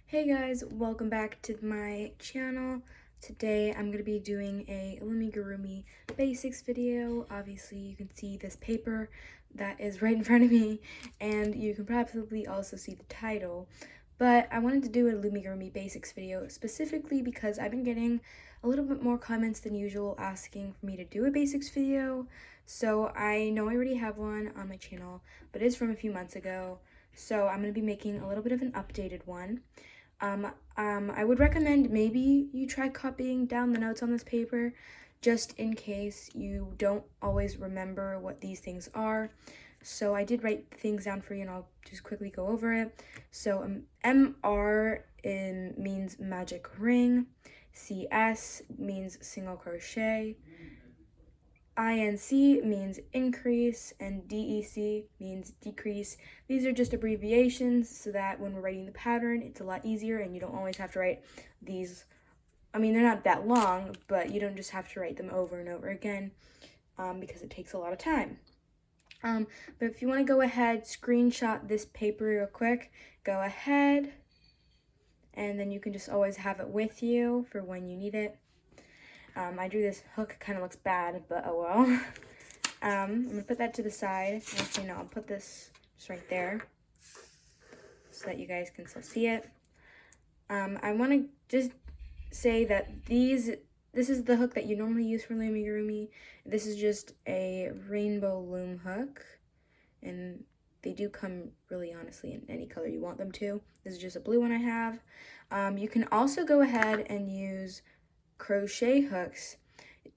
Hey guys, welcome back to my channel. Today I'm going to be doing a Lumigurumi basics video. Obviously you can see this paper that is right in front of me, and you can probably also see the title. But I wanted to do a Lumigurumi basics video specifically because I've been getting a little bit more comments than usual asking for me to do a basics video. So I know I already have one on my channel, but it is from a few months ago. So I'm going to be making a little bit of an updated one. I would recommend maybe you try copying down the notes on this paper just in case you don't always remember what these things are. So I did write things down for you and I'll just quickly go over it. So MR means magic ring, CS means single crochet, INC means increase, and DEC means decrease. These are just abbreviations so that when we're writing the pattern, it's a lot easier and you don't always have to write these. I mean, they're not that long, but you don't just have to write them over and over again because it takes a lot of time. But if you want to go ahead, screenshot this paper real quick, go ahead, and then you can just always have it with you for when you need it. I drew this hook, kind of looks bad, but oh well. I'm going to put that to the side. Actually, no, I'll put this just right there so that you guys can still see it. I want to just say that this is the hook that you normally use for Lumigurumi. This is just a rainbow loom hook, and they do come really honestly in any color you want them to. This is just a blue one I have. You can also go ahead and use crochet hooks,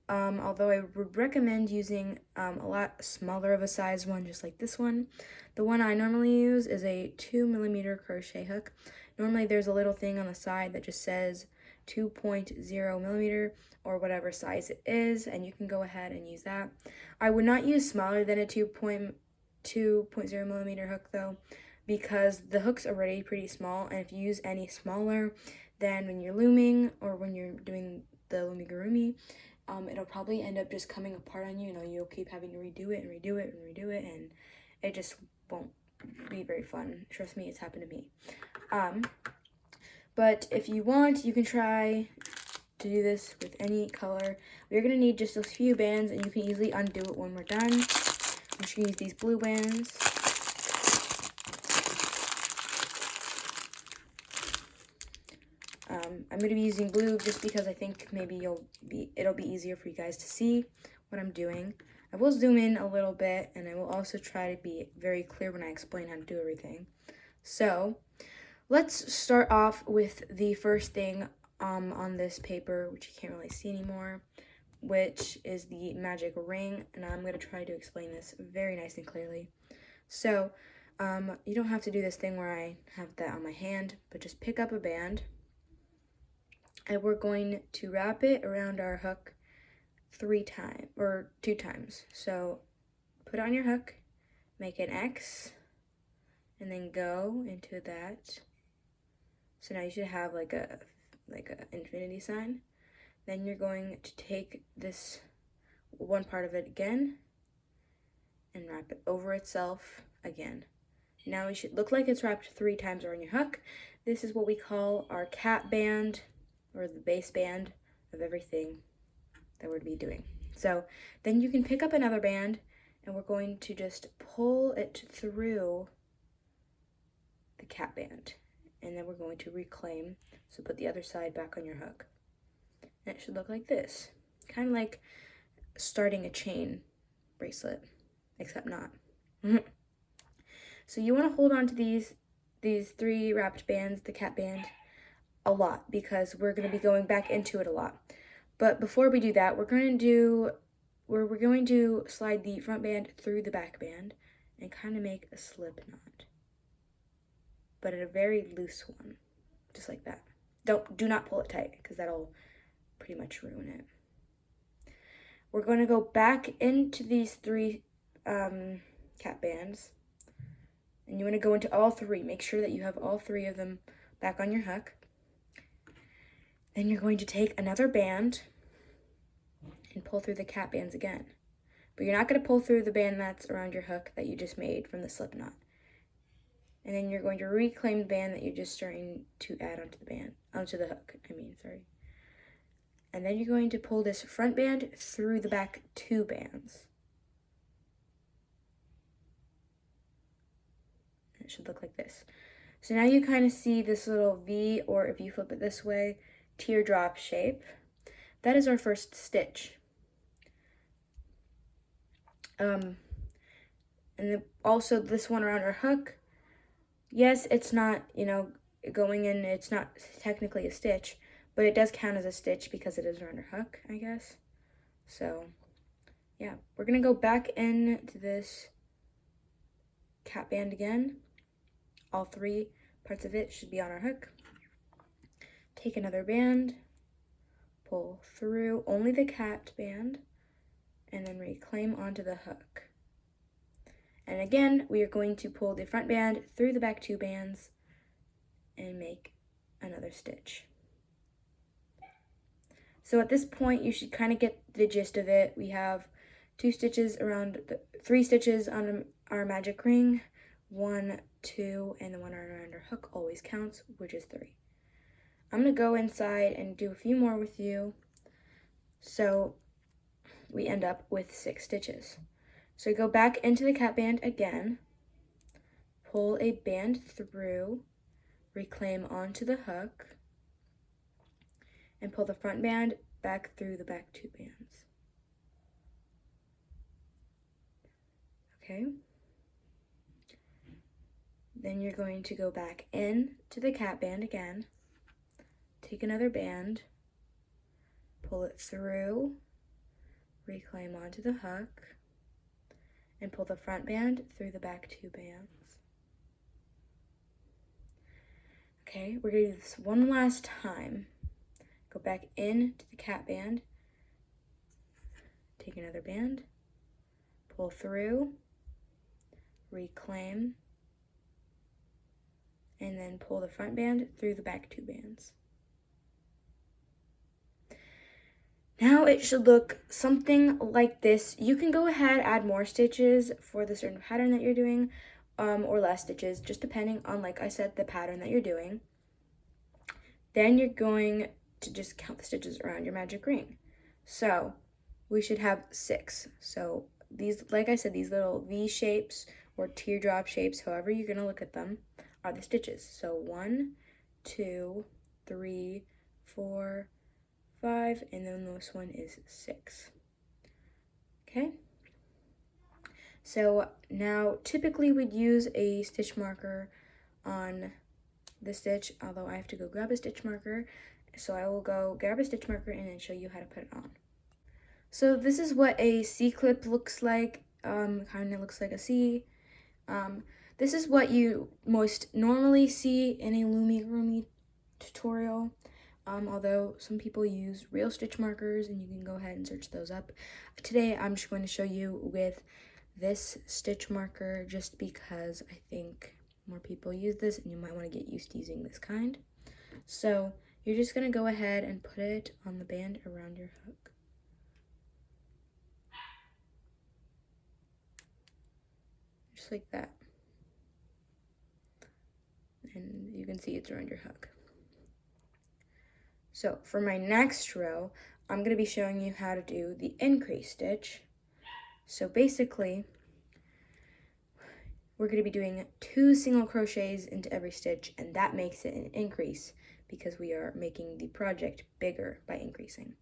although I would recommend using a lot smaller of a size one, just like this one. The one I normally use is a 2mm crochet hook. Normally there's a little thing on the side that just says 2.0mm or whatever size it is, and you can go ahead and use that. I would not use smaller than a 2.0mm hook though, because the hook's already pretty small, and if you use any smaller, then when you're looming or when you're doing the Lumigurumi, it'll probably end up just coming apart on you. You know, you'll keep having to redo it and redo it and redo it, and it just won't be very fun. Trust me, it's happened to me. But if you want, you can try to do this with any color. We're gonna need just a few bands, and you can easily undo it when we're done. I'm just gonna use these blue bands. I'm going to be using blue just because I think maybe it'll be easier for you guys to see what I'm doing. I will zoom in a little bit, and I will also try to be very clear when I explain how to do everything. So let's start off with the first thing on this paper, which you can't really see anymore, which is the magic ring, and I'm going to try to explain this very nice and clearly. So you don't have to do this thing where I have that on my hand, but just pick up a band, and we're going to wrap it around our hook 2 times. So put it on your hook, make an X, and then go into that. So now you should have like a infinity sign. Then you're going to take this one part of it again and wrap it over itself again. Now it should look like it's wrapped 3 times around your hook. This is what we call our cap band, or the base band of everything that we're to be doing. So then you can pick up another band, and we're going to just pull it through the cap band, and then we're going to reclaim. So put the other side back on your hook, and it should look like this, kind of like starting a chain bracelet, except not. So you want to hold on to these 3 wrapped bands, the cap band, a lot, because we're going to be going back into it a lot. But before we do that, we're going to slide the front band through the back band and kind of make a slip knot, but a very loose one, just like that. Do not pull it tight, because that'll pretty much ruin it. We're going to go back into these 3 cap bands, and you want to go into all 3. Make sure that you have all 3 of them back on your hook. Then you're going to take another band and pull through the cap bands again. But you're not going to pull through the band that's around your hook that you just made from the slip knot. and then you're going to reclaim the band that you're just starting to add onto the hook, And then you're going to pull this front band through the back 2 bands. It should look like this. So now you kind of see this little V, or if you flip it this way, teardrop shape. That is our first stitch. And also this one around our hook, yes, it's not, going in, it's not technically a stitch, but it does count as a stitch because it is around our hook, I guess. So, yeah, we're going to go back into this cap band again. All 3 parts of it should be on our hook. Take another band, pull through only the cap band, and then reclaim onto the hook. And again, we are going to pull the front band through the back 2 bands and make another stitch. So at this point, you should kind of get the gist of it. We have 3 stitches on our magic ring, 1, 2, and the one around our hook always counts, which is 3. I'm going to go inside and do a few more with you. So we end up with 6 stitches. So go back into the cap band again, pull a band through, reclaim onto the hook, and pull the front band back through the back 2 bands. Okay. Then you're going to go back in to the cap band again, take another band, pull it through, reclaim onto the hook, and pull the front band through the back 2 bands. Okay, we're going to do this one last time. Go back into the cap band, take another band, pull through, reclaim, and then pull the front band through the back 2 bands. Now it should look something like this. You can go ahead, add more stitches for the certain pattern that you're doing, or less stitches, just depending on, like I said, the pattern that you're doing. Then you're going to just count the stitches around your magic ring. So we should have 6. So these, like I said, these little V shapes or teardrop shapes, however you're going to look at them, are the stitches. So 1, 2, 3, 4, 5, and then this one is 6. Okay. So now typically we'd use a stitch marker on the stitch, although I have to go grab a stitch marker. So I will go grab a stitch marker and then show you how to put it on. So this is what a C-clip looks like. Kind of looks like a C. This is what you most normally see in a Lumigurumi tutorial. Although some people use real stitch markers, and you can go ahead and search those up. Today I'm just going to show you with this stitch marker just because I think more people use this and you might want to get used to using this kind. So you're just going to go ahead and put it on the band around your hook. Just like that. And you can see it's around your hook. So for my next row, I'm going to be showing you how to do the increase stitch. So basically, we're going to be doing 2 single crochets into every stitch, and that makes it an increase because we are making the project bigger by increasing.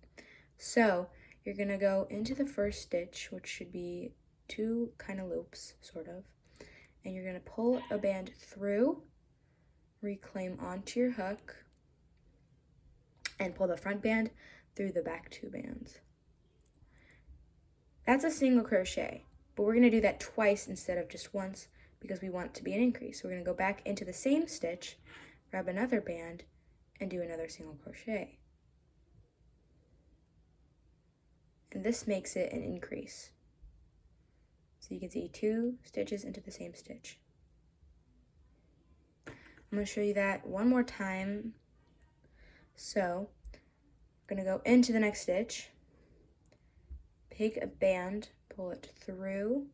So you're going to go into the first stitch, which should be 2 kind of loops, sort of, and you're going to pull a band through, reclaim onto your hook, and pull the front band through the back 2 bands. That's a single crochet, but we're going to do that twice instead of just once because we want it to be an increase. So we're going to go back into the same stitch, grab another band, and do another single crochet. And this makes it an increase. So you can see 2 stitches into the same stitch. I'm going to show you that one more time. So we're going to go into the next stitch, pick a band, pull it through,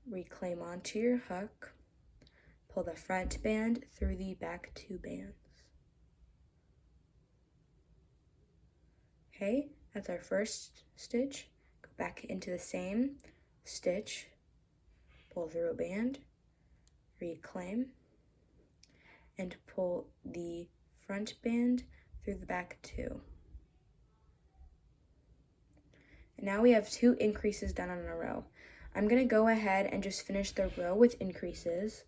reclaim onto your hook, pull the front band through the back 2 bands. Okay, that's our first stitch. Go back into the same stitch, pull through a band, reclaim, and pull the front band through the back 2. And now we have 2 increases done on a row. I'm going to go ahead and just finish the row with increases.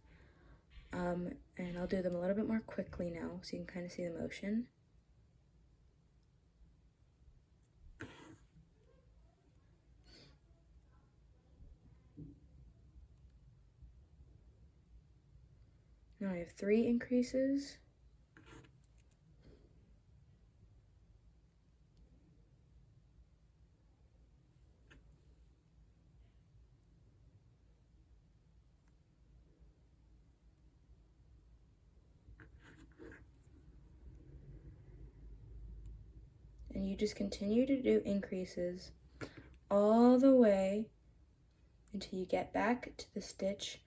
And I'll do them a little bit more quickly now so you can kind of see the motion. Now I have 3 increases. And you just continue to do increases all the way until you get back to the stitch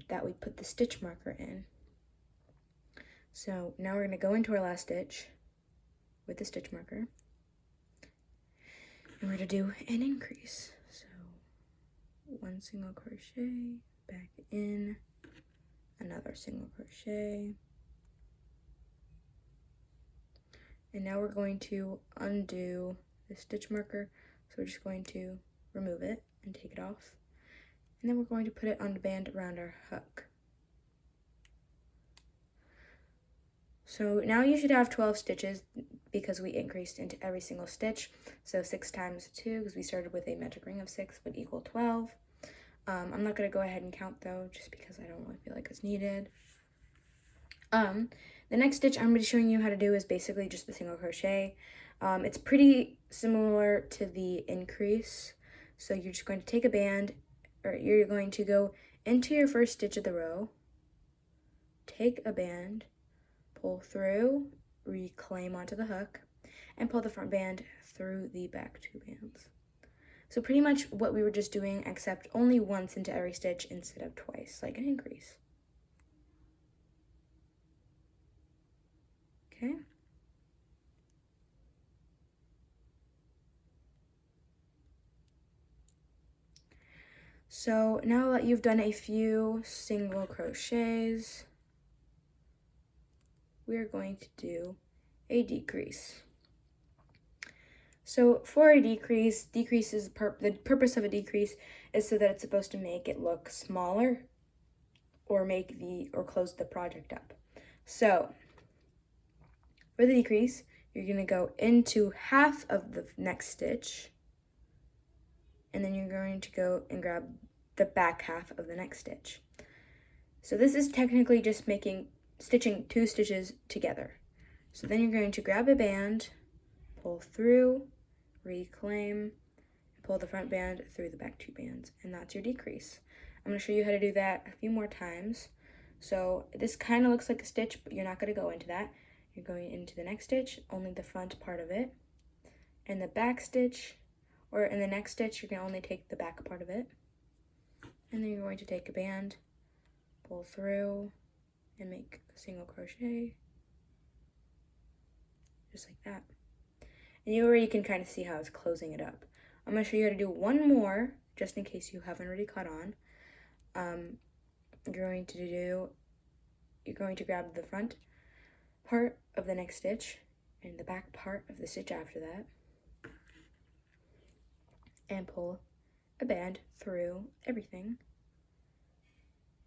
that we put the stitch marker in. So now we're going to go into our last stitch with the stitch marker, and we're going to do an increase. So 1 single crochet, back in, another single crochet, and now we're going to undo the stitch marker. So we're just going to remove it and take it off, and then we're going to put it on the band around our hook. So now you should have 12 stitches because we increased into every single stitch. So 6 times 2, because we started with a magic ring of 6, would equal 12. I'm not going to go ahead and count though, just because I don't really feel like it's needed. The next stitch I'm going to be showing you how to do is basically just the single crochet. It's pretty similar to the increase. So you're just going to take a band, or you're going to go into your first stitch of the row, take a band, pull through, reclaim onto the hook, and pull the front band through the back 2 bands. So pretty much what we were just doing, except only once into every stitch instead of twice, like an increase. Okay. So now that you've done a few single crochets, we are going to do a decrease. So for a decrease is the purpose of a decrease is so that it's supposed to make it look smaller or close the project up. So for the decrease, you're going to go into half of the next stitch, and then you're going to go and grab the back half of the next stitch. So this is technically just stitching 2 stitches together. So then you're going to grab a band, pull through, reclaim, and pull the front band through the back 2 bands, and that's your decrease. I'm going to show you how to do that a few more times. So this kind of looks like a stitch, but you're not going to go into that. You're going into the next stitch, only the front part of it, and the back stitch, or in the next stitch, you're going to only take the back part of it, and then you're going to take a band, pull through, and make a single crochet, just like that. And you already can kind of see how it's closing it up. I'm going to show you how to do one more, just in case you haven't already caught on. You're going to grab the front part of the next stitch and the back part of the stitch after that, and pull a band through everything,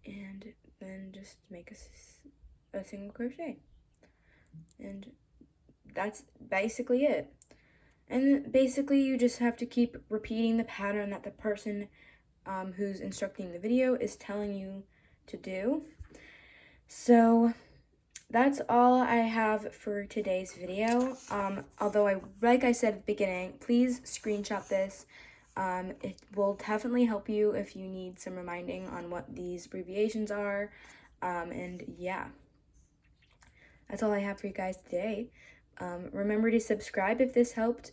and then just make a single crochet, and that's basically it. And basically you just have to keep repeating the pattern that the person who's instructing the video is telling you to do. So that's all I have for today's video. Although like I said at the beginning, please screenshot this. It will definitely help you if you need some reminding on what these abbreviations are. And yeah, that's all I have for you guys today. Remember to subscribe if this helped.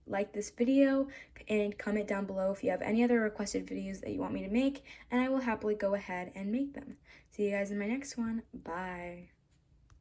like this video and comment down below if you have any other requested videos that you want me to make, and I will happily go ahead and make them. See you guys in my next one. Bye.